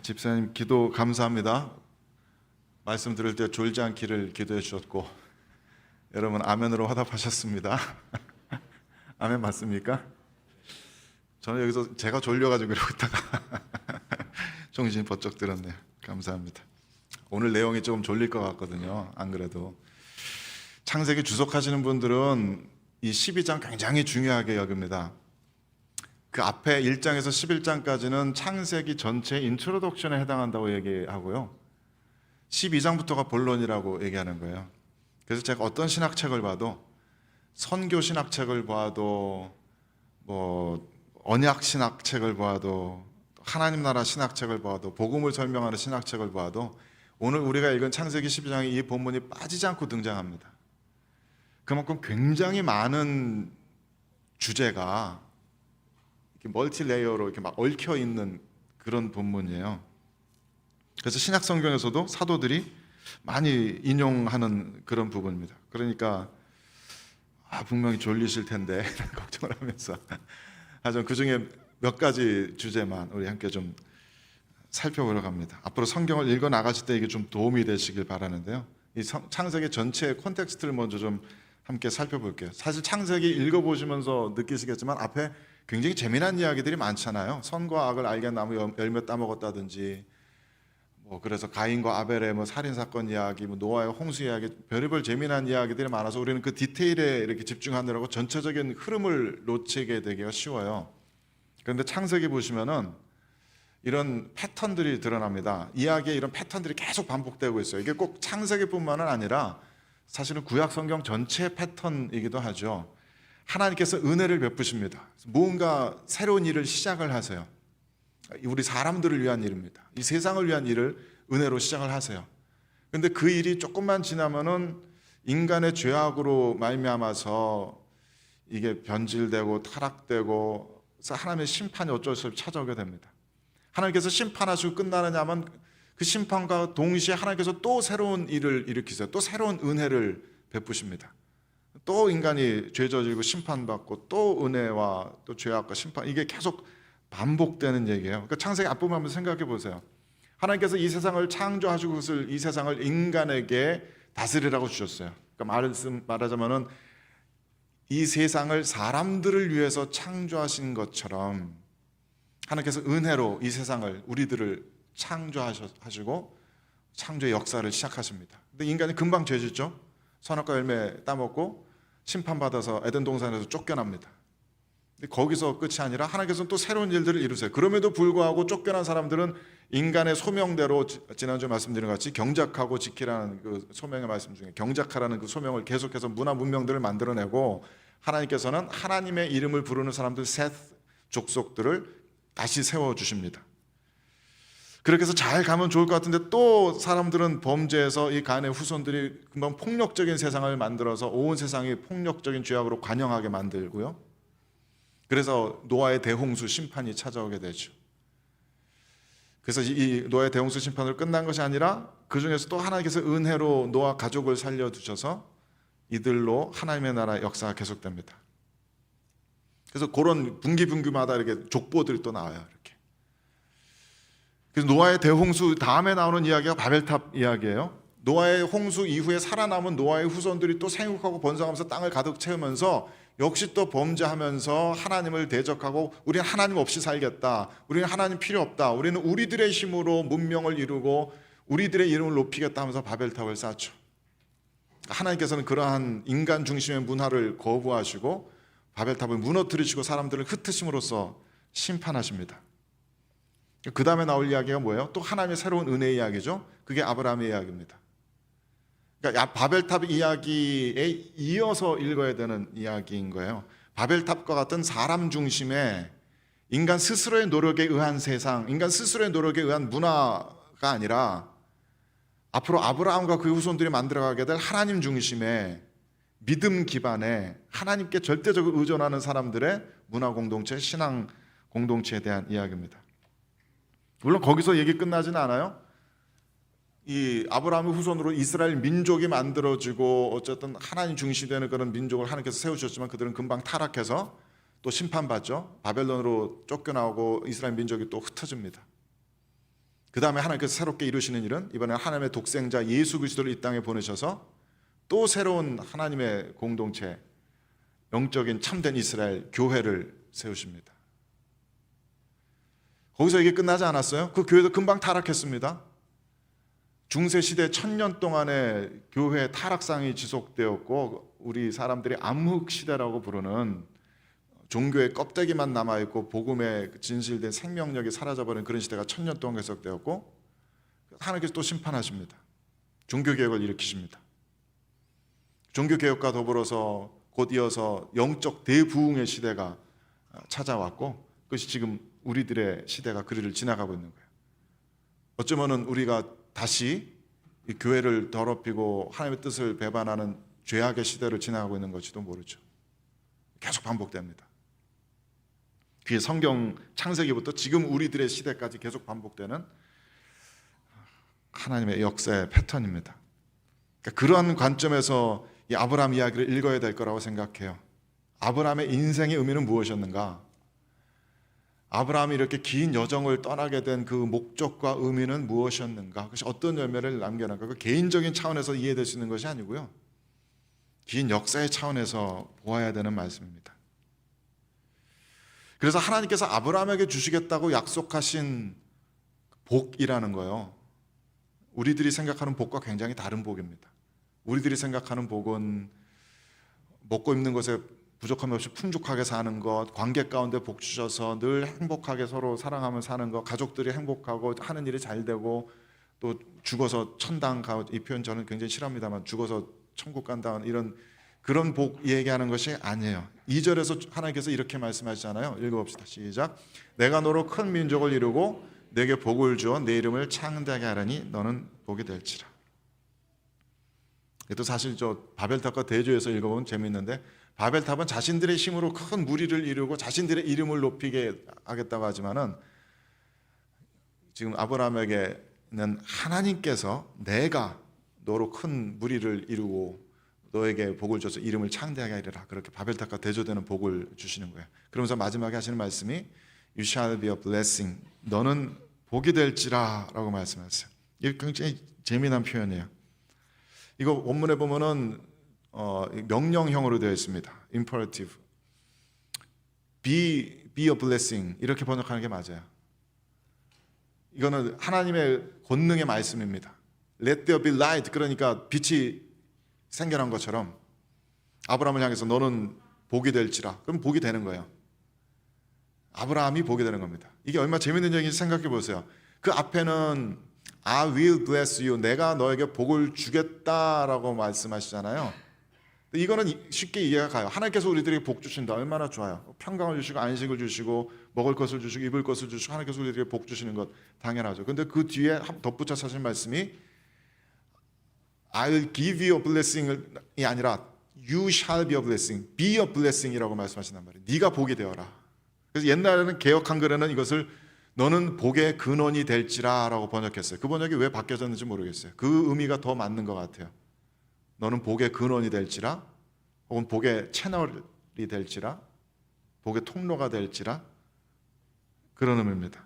집사님 기도 감사합니다. 말씀 들을 때 졸지 않기를 기도해 주셨고 여러분 아멘으로 화답하셨습니다. 아멘 맞습니까? 저는 여기서 제가 졸려가지고 이러고 있다가 정신이 번쩍 들었네요. 감사합니다. 오늘 내용이 조금 졸릴 것 같거든요. 안 그래도 창세기 주석하시는 분들은 이 12장 굉장히 중요하게 여깁니다. 그 앞에 1장에서 11장까지는 창세기 전체 인트로덕션에 해당한다고 얘기하고요, 12장부터가 본론이라고 얘기하는 거예요. 그래서 제가 어떤 신학책을 봐도, 선교 신학책을 봐도, 언약 신학책을 봐도, 하나님 나라 신학책을 봐도, 복음을 설명하는 신학책을 봐도 오늘 우리가 읽은 창세기 12장의 이 본문이 빠지지 않고 등장합니다. 그만큼 굉장히 많은 주제가 이렇게 멀티 레이어로 이렇게 막 얽혀 있는 그런 본문이에요. 그래서 신약 성경에서도 사도들이 많이 인용하는 그런 부분입니다. 그러니까 분명히 졸리실 텐데 걱정을 하면서 하지만 그 중에 몇 가지 주제만 우리 함께 좀 살펴보려고 합니다. 앞으로 성경을 읽어 나가실 때 이게 좀 도움이 되시길 바라는데요, 이 창세기 전체의 콘텍스트를 먼저 좀 함께 살펴볼게요. 사실 창세기 읽어보시면서 느끼시겠지만 앞에 굉장히 재미난 이야기들이 많잖아요. 선과 악을 알게 나무 열매 따먹었다든지, 그래서 가인과 아벨의 살인 사건 이야기, 노아의 홍수 이야기, 별의별 재미난 이야기들이 많아서 우리는 그 디테일에 이렇게 집중하느라고 전체적인 흐름을 놓치게 되기가 쉬워요. 그런데 창세기 보시면은 이런 패턴들이 드러납니다. 이야기에 이런 패턴들이 계속 반복되고 있어요. 이게 꼭 창세기뿐만은 아니라 사실은 구약 성경 전체의 패턴이기도 하죠. 하나님께서 은혜를 베푸십니다. 뭔가 새로운 일을 시작을 하세요. 우리 사람들을 위한 일입니다. 이 세상을 위한 일을 은혜로 시작을 하세요. 그런데 그 일이 조금만 지나면은 인간의 죄악으로 말미암아서 이게 변질되고 타락되고, 그래서 하나님의 심판이 어쩔 수 없이 찾아오게 됩니다. 하나님께서 심판하시고 끝나느냐면 그 심판과 동시에 하나님께서 또 새로운 일을 일으키세요. 또 새로운 은혜를 베푸십니다. 또 인간이 죄 저지르고 심판받고 또 은혜와 또 죄악과 심판, 이게 계속 반복되는 얘기예요. 그러니까 창세기 앞부분 한번 생각해 보세요. 하나님께서 이 세상을 창조하시고 그것을, 이 세상을 인간에게 다스리라고 주셨어요. 그러니까 말하자면은 이 세상을 사람들을 위해서 창조하신 것처럼 하나님께서 은혜로 이 세상을, 우리들을 창조하시고 창조의 역사를 시작하십니다. 근데 인간이 금방 죄 짓죠. 선악과 열매 따먹고 심판받아서 에덴 동산에서 쫓겨납니다. 근데 거기서 끝이 아니라 하나님께서는 또 새로운 일들을 이루세요. 그럼에도 불구하고 쫓겨난 사람들은 인간의 소명대로, 지난주에 말씀드린 것 같이 경작하고 지키라는 그 소명의 말씀 중에 경작하라는 그 소명을 계속해서 문화 문명들을 만들어내고, 하나님께서는 하나님의 이름을 부르는 사람들 셋 족속들을 다시 세워주십니다. 그렇게 해서 잘 가면 좋을 것 같은데 또 사람들은 범죄해서 이 가인의 후손들이 금방 폭력적인 세상을 만들어서 온 세상이 폭력적인 죄악으로 관영하게 만들고요. 그래서 노아의 대홍수 심판이 찾아오게 되죠. 그래서 이 노아의 대홍수 심판으로 끝난 것이 아니라 그 중에서 또 하나님께서 은혜로 노아 가족을 살려두셔서 이들로 하나님의 나라 역사가 계속됩니다. 그래서 그런 분기마다 이렇게 족보들이 또 나와요. 이렇게. 그래서 노아의 대홍수 다음에 나오는 이야기가 바벨탑 이야기예요. 노아의 홍수 이후에 살아남은 노아의 후손들이 또 생육하고 번성하면서 땅을 가득 채우면서 역시 또 범죄하면서 하나님을 대적하고, 우리는 하나님 없이 살겠다, 우리는 하나님 필요 없다, 우리는 우리들의 힘으로 문명을 이루고 우리들의 이름을 높이겠다 하면서 바벨탑을 쌓죠. 하나님께서는 그러한 인간 중심의 문화를 거부하시고 바벨탑을 무너뜨리시고 사람들을 흩으심으로써 심판하십니다. 그 다음에 나올 이야기가 뭐예요? 또 하나님의 새로운 은혜 이야기죠. 그게 아브라함의 이야기입니다. 그러니까 바벨탑 이야기에 이어서 읽어야 되는 이야기인 거예요. 바벨탑과 같은 사람 중심의 인간 스스로의 노력에 의한 세상, 인간 스스로의 노력에 의한 문화가 아니라 앞으로 아브라함과 그 후손들이 만들어가게 될 하나님 중심의 믿음 기반의, 하나님께 절대적으로 의존하는 사람들의 문화 공동체, 신앙 공동체에 대한 이야기입니다. 물론 거기서 얘기 끝나지는 않아요. 이 아브라함의 후손으로 이스라엘 민족이 만들어지고 어쨌든 하나님 중심이 되는 그런 민족을 하나님께서 세우셨지만 그들은 금방 타락해서 또 심판받죠. 바벨론으로 쫓겨나오고 이스라엘 민족이 또 흩어집니다. 그 다음에 하나님께서 새롭게 이루시는 일은 이번에는 하나님의 독생자 예수 그리스도를 이 땅에 보내셔서 또 새로운 하나님의 공동체, 영적인 참된 이스라엘 교회를 세우십니다. 거기서 이게 끝나지 않았어요. 그 교회도 금방 타락했습니다. 중세 시대 1000년 동안의 교회 타락상이 지속되었고, 우리 사람들이 암흑 시대라고 부르는 종교의 껍데기만 남아있고 복음의 진실된 생명력이 사라져버린 그런 시대가 1000년 동안 계속되었고, 하나님께서 또 심판하십니다. 종교개혁을 일으키십니다. 종교개혁과 더불어서 곧 이어서 영적 대부흥의 시대가 찾아왔고, 그것이 지금 우리들의 시대가 그리를 지나가고 있는 거예요. 어쩌면은 우리가 다시 이 교회를 더럽히고 하나님의 뜻을 배반하는 죄악의 시대를 지나가고 있는 것일지도 모르죠. 계속 반복됩니다. 그게 성경 창세기부터 지금 우리들의 시대까지 계속 반복되는 하나님의 역사의 패턴입니다. 그러니까 그러한 관점에서 이 아브라함 이야기를 읽어야 될 거라고 생각해요. 아브라함의 인생의 의미는 무엇이었는가? 아브라함이 이렇게 긴 여정을 떠나게 된 그 목적과 의미는 무엇이었는가? 그것이 어떤 열매를 남겨놓을까? 그 개인적인 차원에서 이해될 수 있는 것이 아니고요, 긴 역사의 차원에서 보아야 되는 말씀입니다. 그래서 하나님께서 아브라함에게 주시겠다고 약속하신 복이라는 거요, 우리들이 생각하는 복과 굉장히 다른 복입니다. 우리들이 생각하는 복은 먹고 입는 것에 부족함 없이 풍족하게 사는 것, 관계 가운데 복 주셔서 늘 행복하게 서로 사랑하며 사는 것, 가족들이 행복하고 하는 일이 잘 되고, 또 죽어서 천당 가, 이 표현 저는 굉장히 싫어합니다만 죽어서 천국 간다는 이런 그런 복 얘기하는 것이 아니에요. 2절에서 하나님께서 이렇게 말씀하시잖아요. 읽어봅시다. 시작. 내가 너로 큰 민족을 이루고 내게 복을 주어 내 이름을 창대하게 하라니 너는 복이 될지라. 또 사실 저 바벨탑과 대조해서 읽어보면 재미있는데, 바벨탑은 자신들의 힘으로 큰 무리를 이루고 자신들의 이름을 높이게 하겠다고 하지만은, 지금 아브라함에게는 하나님께서 내가 너로 큰 무리를 이루고 너에게 복을 줘서 이름을 창대하게 하리라, 그렇게 바벨탑과 대조되는 복을 주시는 거예요. 그러면서 마지막에 하시는 말씀이 You shall be a blessing, 너는 복이 될지라 라고 말씀하셨어요. 이게 굉장히 재미난 표현이에요. 이거 원문에 보면은 명령형으로 되어 있습니다. imperative. be a blessing 이렇게 번역하는 게 맞아요. 이거는 하나님의 권능의 말씀입니다. Let there be light, 그러니까 빛이 생겨난 것처럼 아브라함을 향해서 너는 복이 될지라, 그럼 복이 되는 거예요. 아브라함이 복이 되는 겁니다. 이게 얼마나 재밌는 얘기인지 생각해 보세요. 그 앞에는 I will bless you, 내가 너에게 복을 주겠다라고 말씀하시잖아요. 이거는 쉽게 이해가 가요. 하나님께서 우리들에게 복 주신다, 얼마나 좋아요. 평강을 주시고 안식을 주시고 먹을 것을 주시고 입을 것을 주시고 하나님께서 우리들에게 복 주시는 것 당연하죠. 그런데 그 뒤에 덧붙여서 하신 말씀이 I will give you a blessing이 아니라 You shall be a blessing, be a blessing이라고 말씀하신단 말이에요. 네가 복이 되어라. 그래서 옛날에는 개역 한글에는 이것을 너는 복의 근원이 될지라라고 번역했어요. 그 번역이 왜 바뀌어졌는지 모르겠어요. 그 의미가 더 맞는 것 같아요. 너는 복의 근원이 될지라, 혹은 복의 채널이 될지라, 복의 통로가 될지라, 그런 의미입니다.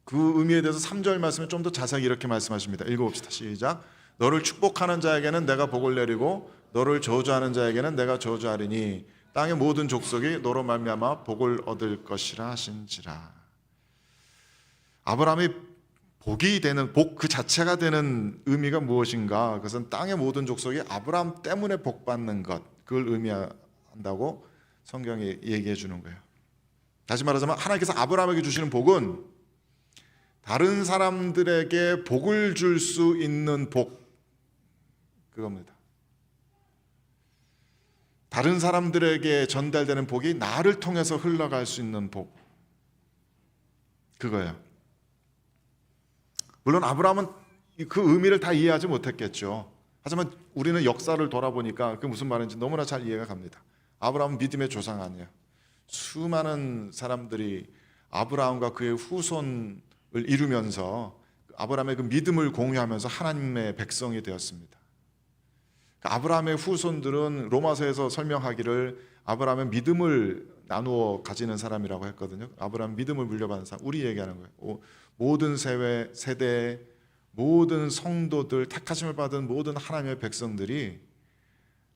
그 의미에 대해서 3절 말씀에 좀 더 자세히 이렇게 말씀하십니다. 읽어봅시다. 시작. 너를 축복하는 자에게는 내가 복을 내리고 너를 저주하는 자에게는 내가 저주하리니 땅의 모든 족속이 너로 말미암아 복을 얻을 것이라 하신지라. 아브라함이 복이 되는, 복 그 자체가 되는 의미가 무엇인가? 그것은 땅의 모든 족속이 아브라함 때문에 복 받는 것, 그걸 의미한다고 성경이 얘기해 주는 거예요. 다시 말하자면 하나님께서 아브라함에게 주시는 복은 다른 사람들에게 복을 줄 수 있는 복, 그겁니다. 다른 사람들에게 전달되는 복이 나를 통해서 흘러갈 수 있는 복, 그거예요. 물론 아브라함은 그 의미를 다 이해하지 못했겠죠. 하지만 우리는 역사를 돌아보니까 그게 무슨 말인지 너무나 잘 이해가 갑니다. 아브라함은 믿음의 조상 아니에요. 수많은 사람들이 아브라함과 그의 후손을 이루면서 아브라함의 그 믿음을 공유하면서 하나님의 백성이 되었습니다. 아브라함의 후손들은 로마서에서 설명하기를 아브라함은 믿음을 나누어 가지는 사람이라고 했거든요. 아브라함 믿음을 물려받은 사람, 우리 얘기하는 거예요. 모든 세대, 모든 성도들, 택하심을 받은 모든 하나님의 백성들이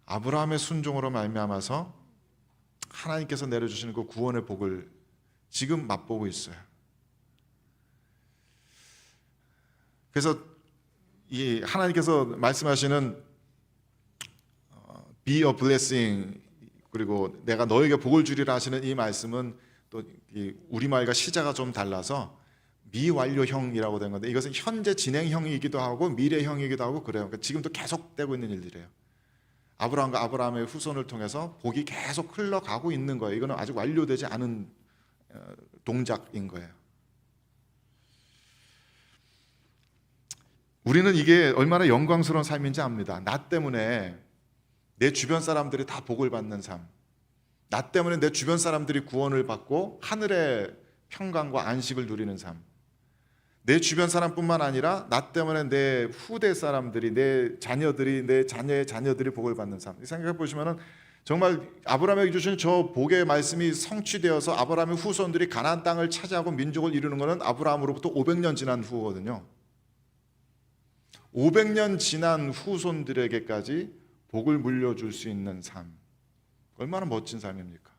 아브라함의 순종으로 말미암아서 하나님께서 내려주시는 그 구원의 복을 지금 맛보고 있어요. 그래서 이 하나님께서 말씀하시는 be a blessing, 그리고 내가 너에게 복을 주리라 하시는 이 말씀은 또 우리말과 시자가 좀 달라서 미완료형이라고 된 건데, 이것은 현재 진행형이기도 하고 미래형이기도 하고 그래요. 그러니까 지금도 계속되고 있는 일들이에요. 아브라함과 아브라함의 후손을 통해서 복이 계속 흘러가고 있는 거예요. 이거는 아직 완료되지 않은 동작인 거예요. 우리는 이게 얼마나 영광스러운 삶인지 압니다. 나 때문에 내 주변 사람들이 다 복을 받는 삶, 나 때문에 내 주변 사람들이 구원을 받고 하늘의 평강과 안식을 누리는 삶, 내 주변 사람뿐만 아니라 나 때문에 내 후대 사람들이, 내 자녀들이, 내 자녀의 자녀들이 복을 받는 삶. 생각해 보시면은 정말 아브라함에게 주신 저 복의 말씀이 성취되어서 아브라함의 후손들이 가나안 땅을 차지하고 민족을 이루는 것은 아브라함으로부터 500년 지난 후거든요. 500년 지난 후손들에게까지 복을 물려줄 수 있는 삶, 얼마나 멋진 삶입니까?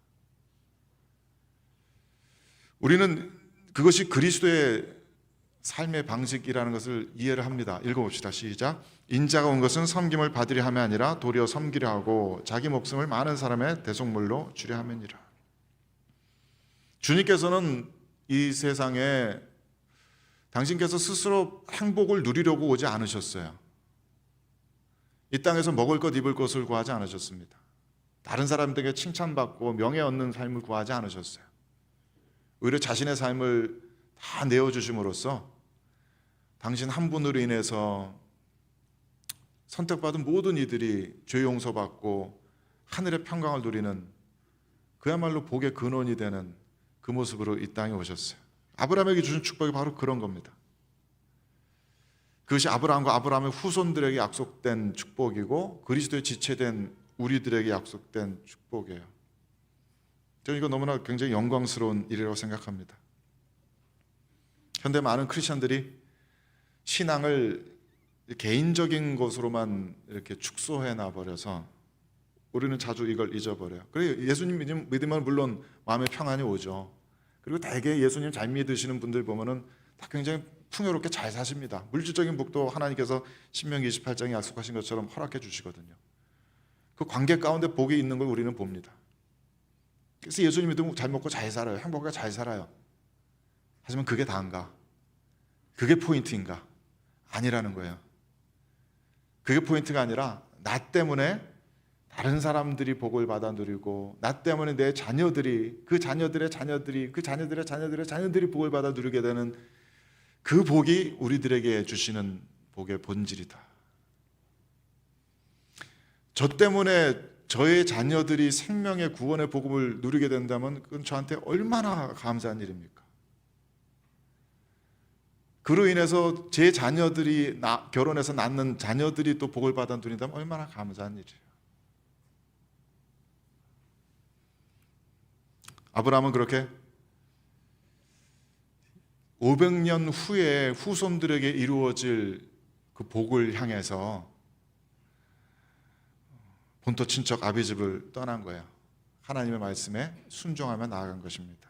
우리는 그것이 그리스도의 삶의 방식이라는 것을 이해를 합니다. 읽어봅시다. 시작. 인자가 온 것은 섬김을 받으려 함이 아니라 도리어 섬기려 하고 자기 목숨을 많은 사람의 대속물로 주려 함이니라. 주님께서는 이 세상에 당신께서 스스로 행복을 누리려고 오지 않으셨어요. 이 땅에서 먹을 것 입을 것을 구하지 않으셨습니다. 다른 사람들에게 칭찬받고 명예 얻는 삶을 구하지 않으셨어요. 오히려 자신의 삶을 다 내어주심으로써 당신 한 분으로 인해서 선택받은 모든 이들이 죄 용서받고 하늘의 평강을 누리는 그야말로 복의 근원이 되는 그 모습으로 이 땅에 오셨어요. 아브라함에게 주신 축복이 바로 그런 겁니다. 그것이 아브라함과 아브라함의 후손들에게 약속된 축복이고 그리스도의 지체된 우리들에게 약속된 축복이에요. 저는 이거 너무나 굉장히 영광스러운 일이라고 생각합니다. 현대 많은 크리스천들이 신앙을 개인적인 것으로만 이렇게 축소해 놔버려서 우리는 자주 이걸 잊어버려요. 그래서 예수님 믿으면 물론 마음의 평안이 오죠. 그리고 대개 예수님 잘 믿으시는 분들 보면은 다 굉장히 풍요롭게 잘 사십니다. 물질적인 복도 하나님께서 신명기 28장에 약속하신 것처럼 허락해 주시거든요. 그 관계 가운데 복이 있는 걸 우리는 봅니다. 그래서 예수님 믿으면 잘 먹고 잘 살아요. 행복하게 잘 살아요. 하지만 그게 다인가? 그게 포인트인가? 아니라는 거예요. 그게 포인트가 아니라 나 때문에 다른 사람들이 복을 받아 누리고 나 때문에 내 자녀들이 그 자녀들의 자녀들이 그 자녀들의 자녀들의 자녀들이 복을 받아 누리게 되는 그 복이 우리들에게 주시는 복의 본질이다. 저 때문에 저의 자녀들이 생명의 구원의 복음을 누리게 된다면 그건 저한테 얼마나 감사한 일입니까? 그로 인해서 제 자녀들이 결혼해서 낳는 자녀들이 또 복을 받아 누린다면 얼마나 감사한 일이에요. 아브라함은 그렇게 500년 후에 후손들에게 이루어질 그 복을 향해서 본토 친척 아비집을 떠난 거예요. 하나님의 말씀에 순종하며 나아간 것입니다.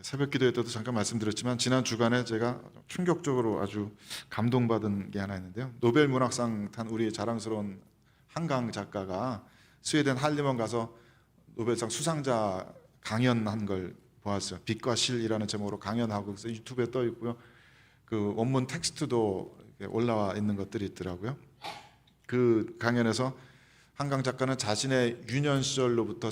새벽 기도회 때도 잠깐 말씀드렸지만 지난 주간에 제가 충격적으로 아주 감동받은 게 하나 있는데요. 노벨 문학상 탄 우리 자랑스러운 한강 작가가 스웨덴 할리먼 가서 노벨상 수상자 강연한 걸 보았어요. 빛과 실이라는 제목으로 강연하고 그래서 유튜브에 떠 있고요. 그 원문 텍스트도 올라와 있는 것들이 있더라고요. 그 강연에서 한강 작가는 자신의 유년 시절로부터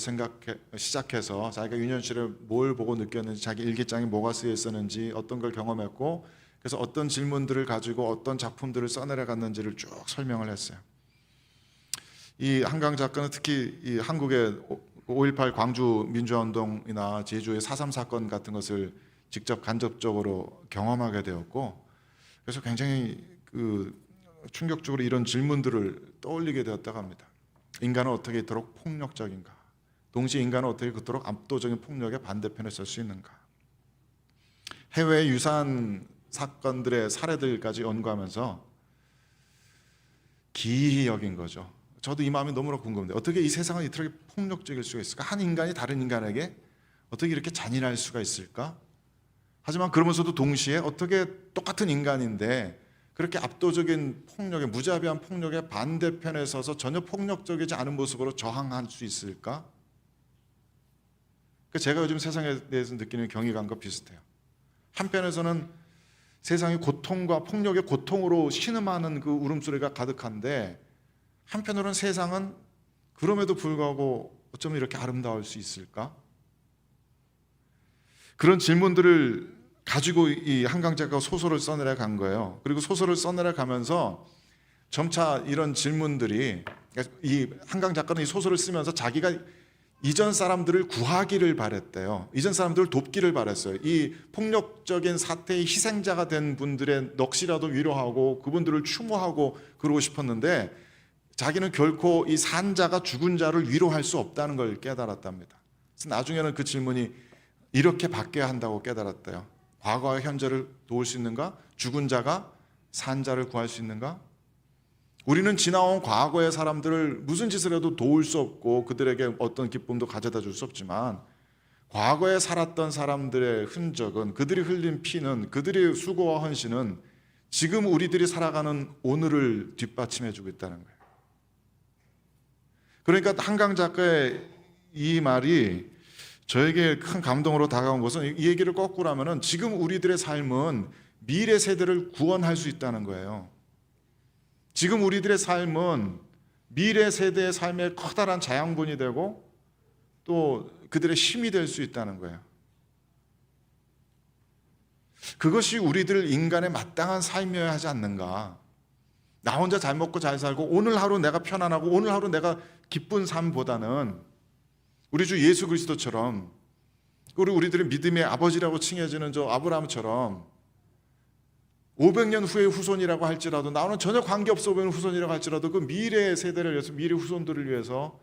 시작해서 자기가 유년 시절에 뭘 보고 느꼈는지, 자기 일기장에 뭐가 쓰여 있었는지, 어떤 걸 경험했고, 그래서 어떤 질문들을 가지고 어떤 작품들을 써내려갔는지를 쭉 설명을 했어요. 이 한강 작가는 특히 이 한국의 5.18 광주 민주화운동이나 제주의 4.3 사건 같은 것을 직접 간접적으로 경험하게 되었고, 그래서 굉장히 충격적으로 이런 질문들을 떠올리게 되었다고 합니다. 인간은 어떻게 이토록 폭력적인가? 동시에 인간은 어떻게 그토록 압도적인 폭력의 반대편에 설 수 있는가? 해외 유사한 사건들의 사례들까지 연구하면서 기이히 여긴 거죠. 저도 이 마음이 너무나 궁금한데 어떻게 이 세상은 이토록 폭력적일 수가 있을까? 한 인간이 다른 인간에게 어떻게 이렇게 잔인할 수가 있을까? 하지만 그러면서도 동시에 어떻게 똑같은 인간인데 그렇게 압도적인 폭력의 무자비한 폭력의 반대편에 서서 전혀 폭력적이지 않은 모습으로 저항할 수 있을까? 제가 요즘 세상에 대해서 느끼는 경이감과 비슷해요. 한편에서는 세상이 고통과 폭력의 고통으로 신음하는 그 울음소리가 가득한데 한편으로는 세상은 그럼에도 불구하고 어쩌면 이렇게 아름다울 수 있을까? 그런 질문들을 가지고 이 한강 작가가 소설을 써내려 간 거예요. 그리고 소설을 써내려 가면서 점차 이런 질문들이, 이 한강 작가는 이 소설을 쓰면서 자기가 이전 사람들을 구하기를 바랬대요. 이전 사람들을 돕기를 바랬어요. 이 폭력적인 사태의 희생자가 된 분들의 넋이라도 위로하고 그분들을 추모하고 그러고 싶었는데 자기는 결코 이 산자가 죽은 자를 위로할 수 없다는 걸 깨달았답니다. 그래서 나중에는 그 질문이 이렇게 바뀌어야 한다고 깨달았대요. 과거와 현재를 도울 수 있는가? 죽은 자가 산자를 구할 수 있는가? 우리는 지나온 과거의 사람들을 무슨 짓을 해도 도울 수 없고 그들에게 어떤 기쁨도 가져다 줄 수 없지만 과거에 살았던 사람들의 흔적은, 그들이 흘린 피는, 그들의 수고와 헌신은 지금 우리들이 살아가는 오늘을 뒷받침해 주고 있다는 거예요. 그러니까 한강 작가의 이 말이 저에게 큰 감동으로 다가온 것은 이 얘기를 거꾸로 하면은 지금 우리들의 삶은 미래 세대를 구원할 수 있다는 거예요. 지금 우리들의 삶은 미래 세대의 삶의 커다란 자양분이 되고 또 그들의 힘이 될 수 있다는 거예요. 그것이 우리들 인간의 마땅한 삶이어야 하지 않는가? 나 혼자 잘 먹고 잘 살고 오늘 하루 내가 편안하고 오늘 하루 내가 기쁜 삶보다는 우리 주 예수 그리스도처럼, 우리들의 믿음의 아버지라고 칭해지는 저 아브라함처럼 500년 후의 후손이라고 할지라도, 나는 전혀 관계없어 보이는 후손이라고 할지라도 그 미래 세대를 위해서, 미래 후손들을 위해서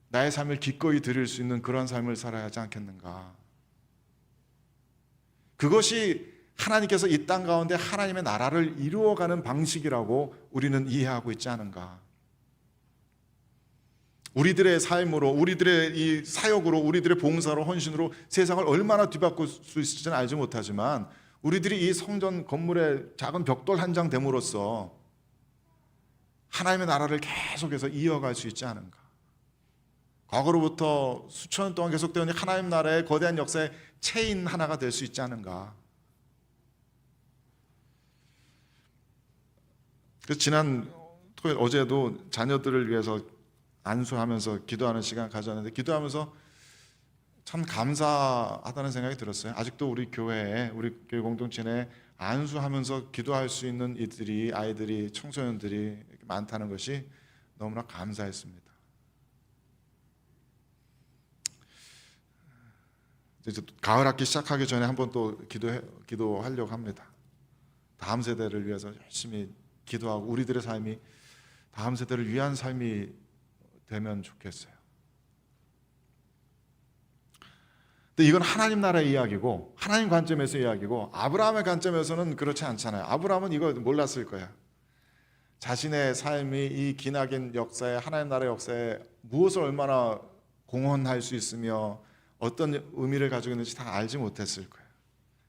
나의 삶을 기꺼이 드릴 수 있는 그런 삶을 살아야 하지 않겠는가? 그것이 하나님께서 이 땅 가운데 하나님의 나라를 이루어가는 방식이라고 우리는 이해하고 있지 않은가? 우리들의 삶으로, 우리들의 이 사역으로, 우리들의 봉사로, 헌신으로 세상을 얼마나 뒤바꿀 수 있을지는 알지 못하지만 우리들이 이 성전 건물의 작은 벽돌 한 장 됨으로써 하나님의 나라를 계속해서 이어갈 수 있지 않은가? 과거로부터 수천 년 동안 계속되어 있는 하나님 나라의 거대한 역사의 체인 하나가 될 수 있지 않은가? 그래서 지난 토요일, 어제도 자녀들을 위해서 안수하면서 기도하는 시간 가졌는데 기도하면서 참 감사하다는 생각이 들었어요. 아직도 우리 교회에, 우리 교회 공동체 내에 안수하면서 기도할 수 있는 이들이, 아이들이, 청소년들이 많다는 것이 너무나 감사했습니다. 이제 가을 학기 시작하기 전에 한번 또 기도하려고 합니다. 다음 세대를 위해서 열심히 기도하고 우리들의 삶이 다음 세대를 위한 삶이 되면 좋겠어요. 근데 이건 하나님 나라의 이야기고 하나님 관점에서 이야기고 아브라함의 관점에서는 그렇지 않잖아요. 아브라함은 이거 몰랐을 거야. 자신의 삶이 이 기나긴 역사에, 하나님 나라의 역사에 무엇을 얼마나 공헌할 수 있으며 어떤 의미를 가지고 있는지 다 알지 못했을 거예요.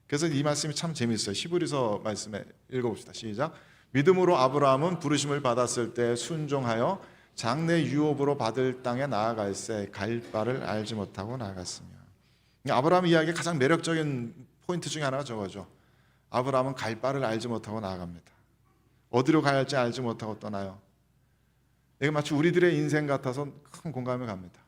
그래서 이 말씀이 참 재미있어요. 히브리서 말씀에 읽어봅시다. 시작. 믿음으로 아브라함은 부르심을 받았을 때 순종하여 장래 유업으로 받을 땅에 나아갈새 갈 바를 알지 못하고 나아갔으며. 아브라함 이야기의 가장 매력적인 포인트 중에 하나가 저거죠. 아브라함은 갈 바를 알지 못하고 나아갑니다. 어디로 가야 할지 알지 못하고 떠나요. 이게 마치 우리들의 인생 같아서 큰 공감이 갑니다.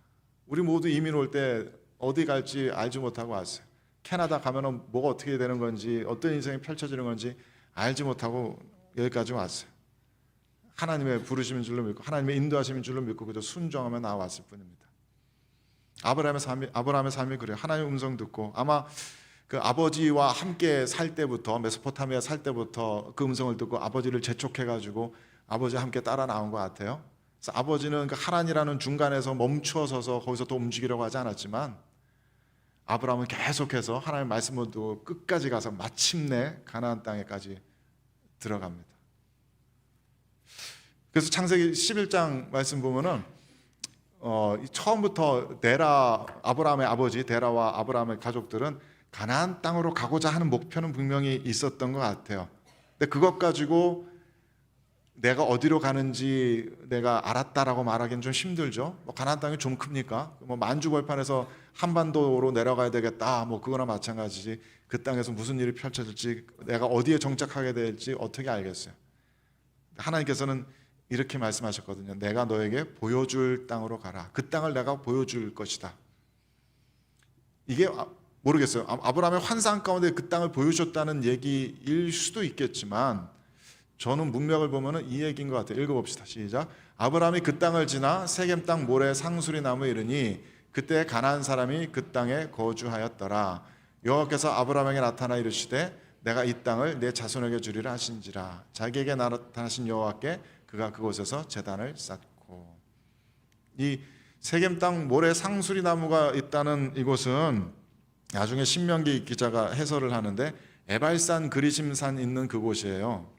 우리 모두 이민 올 때 어디 갈지 알지 못하고 왔어요. 캐나다 가면은 뭐가 어떻게 되는 건지, 어떤 인생이 펼쳐지는 건지 알지 못하고 여기까지 왔어요. 하나님의 부르심인 줄로 믿고 하나님의 인도하심인 줄로 믿고 그저 순종하며 나왔을 뿐입니다. 아브라함의 삶이 그래요. 하나님의 음성 듣고 아마 그 아버지와 함께 살 때부터, 메소포타미아 살 때부터 그 음성을 듣고 아버지를 재촉해가지고 아버지와 함께 따라 나온 것 같아요. 그래서 아버지는 그 하란이라는 중간에서 멈추어 서서 거기서 또 움직이려고 하지 않았지만 아브라함은 계속해서 하나님의 말씀을 두고 끝까지 가서 마침내 가나안 땅에까지 들어갑니다. 그래서 창세기 11장 말씀 보면은 처음부터 데라, 아브라함의 아버지 데라와 아브라함의 가족들은 가나안 땅으로 가고자 하는 목표는 분명히 있었던 것 같아요. 근데 그것 가지고 내가 어디로 가는지 내가 알았다라고 말하기는 좀 힘들죠. 뭐 가나안 땅이 좀 큽니까? 뭐 만주벌판에서 한반도로 내려가야 되겠다. 뭐 그거나 마찬가지지. 그 땅에서 무슨 일이 펼쳐질지, 내가 어디에 정착하게 될지 어떻게 알겠어요? 하나님께서는 이렇게 말씀하셨거든요. 내가 너에게 보여줄 땅으로 가라. 그 땅을 내가 보여줄 것이다. 이게 모르겠어요. 아브라함의 환상 가운데 그 땅을 보여줬다는 얘기일 수도 있겠지만 저는 문맥을 보면은 이 얘기인 것 같아요. 읽어봅시다. 시작. 아브라함이 그 땅을 지나 세겜 땅 모래 상수리 나무에 이르니 그때 가나안 사람이 그 땅에 거주하였더라. 여호와께서 아브라함에게 나타나 이르시되 내가 이 땅을 내 자손에게 주리라 하신지라. 자기에게 나타나신 여호와께 그가 그곳에서 제단을 쌓고. 이 세겜 땅 모래 상수리 나무가 있다는 이곳은 나중에 신명기 기자가 해설을 하는데 에발산 그리심산 있는 그곳이에요.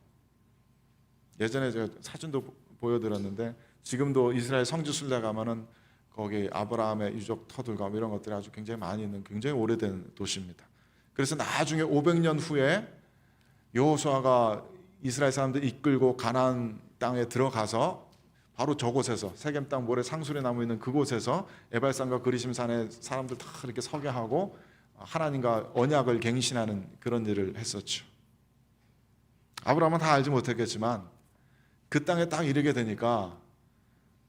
예전에 제가 사진도 보여드렸는데 지금도 이스라엘 성지순례 가면은 거기 아브라함의 유적 터들과 이런 것들이 아주 굉장히 많이 있는 굉장히 오래된 도시입니다. 그래서 나중에 500년 후에 여호수아가 이스라엘 사람들 이끌고 가나안 땅에 들어가서 바로 저곳에서 세겜 땅 모래 상수리 나무 있는 그곳에서 에발산과 그리심산에 사람들 다 이렇게 서게 하고 하나님과 언약을 갱신하는 그런 일을 했었죠. 아브라함은 다 알지 못했겠지만 그 땅에 딱 이르게 되니까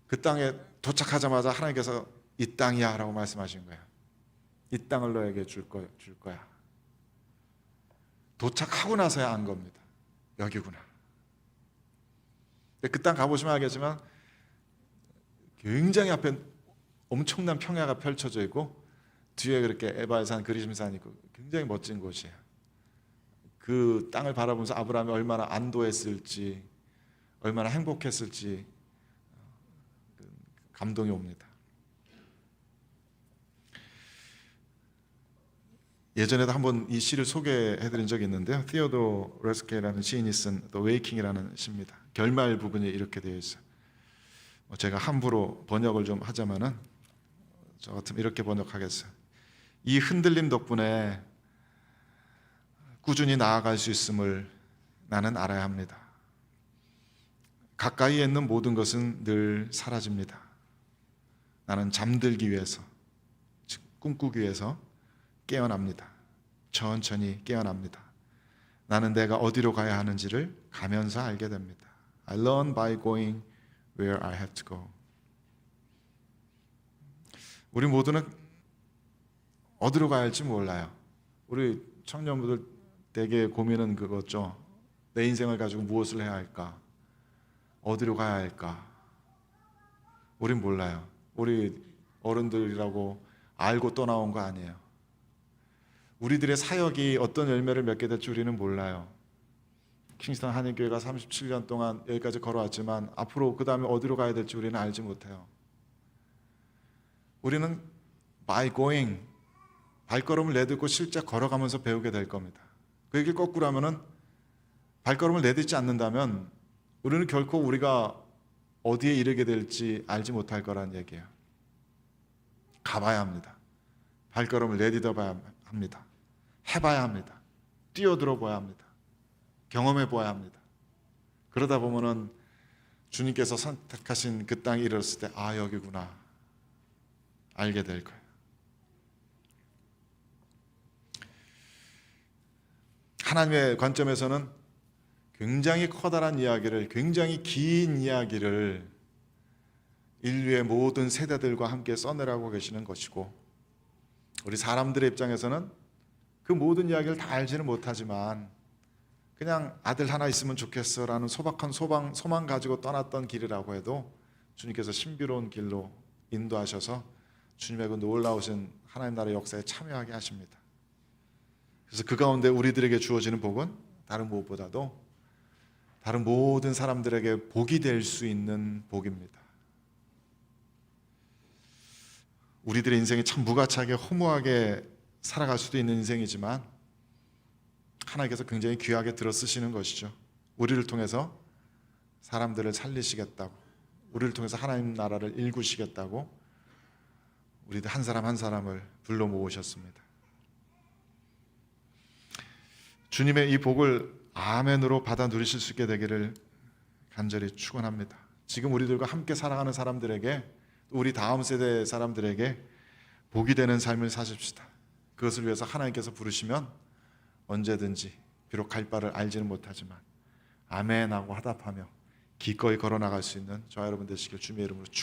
그 땅에 도착하자마자 하나님께서 이 땅이야 라고 말씀하신 거예요. 이 땅을 너에게 줄 거야. 도착하고 나서야 안 겁니다. 여기구나. 그 땅 가보시면 알겠지만 굉장히 앞에 엄청난 평야가 펼쳐져 있고 뒤에 그렇게 에발산 그리심산이 있고 굉장히 멋진 곳이에요. 그 땅을 바라보면서 아브라함이 얼마나 안도했을지 얼마나 행복했을지 감동이 옵니다. 예전에도 한번 이 시를 소개해드린 적이 있는데요. 티오도 레스케라는 시인이 쓴 The Waking이라는 시입니다. 결말 부분이 이렇게 되어 있어요. 제가 함부로 번역을 좀 하자면은 저 같으면 이렇게 번역하겠어요. 이 흔들림 덕분에 꾸준히 나아갈 수 있음을 나는 알아야 합니다. 가까이에 있는 모든 것은 늘 사라집니다. 나는 잠들기 위해서, 즉 꿈꾸기 위해서 깨어납니다. 천천히 깨어납니다. 나는 내가 어디로 가야 하는지를 가면서 알게 됩니다. I learn by going where I have to go. 우리 모두는 어디로 가야 할지 몰라요. 우리 청년분들 대개 고민은 그거죠. 내 인생을 가지고 무엇을 해야 할까? 어디로 가야 할까? 우린 몰라요. 우리 어른들이라고 알고 떠나온 거 아니에요. 우리들의 사역이 어떤 열매를 맺게 될지 우리는 몰라요. 킹스턴 한인교회가 37년 동안 여기까지 걸어왔지만 앞으로 그 다음에 어디로 가야 될지 우리는 알지 못해요. 우리는 by going, 발걸음을 내딛고 실제 걸어가면서 배우게 될 겁니다. 그 얘기를 거꾸로 하면은 발걸음을 내딛지 않는다면 우리는 결코 우리가 어디에 이르게 될지 알지 못할 거란 얘기예요. 가봐야 합니다. 발걸음을 내딛어 봐야 합니다. 해봐야 합니다. 뛰어들어 봐야 합니다. 경험해 봐야 합니다. 그러다 보면은 주님께서 선택하신 그 땅에 이르렀을 때 아 여기구나 알게 될 거예요. 하나님의 관점에서는 굉장히 커다란 이야기를, 굉장히 긴 이야기를 인류의 모든 세대들과 함께 써내라고 계시는 것이고, 우리 사람들의 입장에서는 그 모든 이야기를 다 알지는 못하지만 그냥 아들 하나 있으면 좋겠어라는 소박한 소망 가지고 떠났던 길이라고 해도 주님께서 신비로운 길로 인도하셔서 주님의 그 놀라우신 하나님 나라의 역사에 참여하게 하십니다. 그래서 그 가운데 우리들에게 주어지는 복은 다른 무엇보다도 다른 모든 사람들에게 복이 될 수 있는 복입니다. 우리들의 인생이 참 무가치하게 허무하게 살아갈 수도 있는 인생이지만 하나님께서 굉장히 귀하게 들어 쓰시는 것이죠. 우리를 통해서 사람들을 살리시겠다고, 우리를 통해서 하나님 나라를 일구시겠다고 우리들 한 사람 한 사람을 불러 모으셨습니다. 주님의 이 복을 아멘으로 받아 누리실 수 있게 되기를 간절히 축원합니다. 지금 우리들과 함께 살아가는 사람들에게, 우리 다음 세대 사람들에게 복이 되는 삶을 사십시다. 그것을 위해서 하나님께서 부르시면 언제든지, 비록 갈 바를 알지는 못하지만 아멘하고 화답하며 기꺼이 걸어나갈 수 있는 저와 여러분 되시길 주님의 이름으로 축원합니다.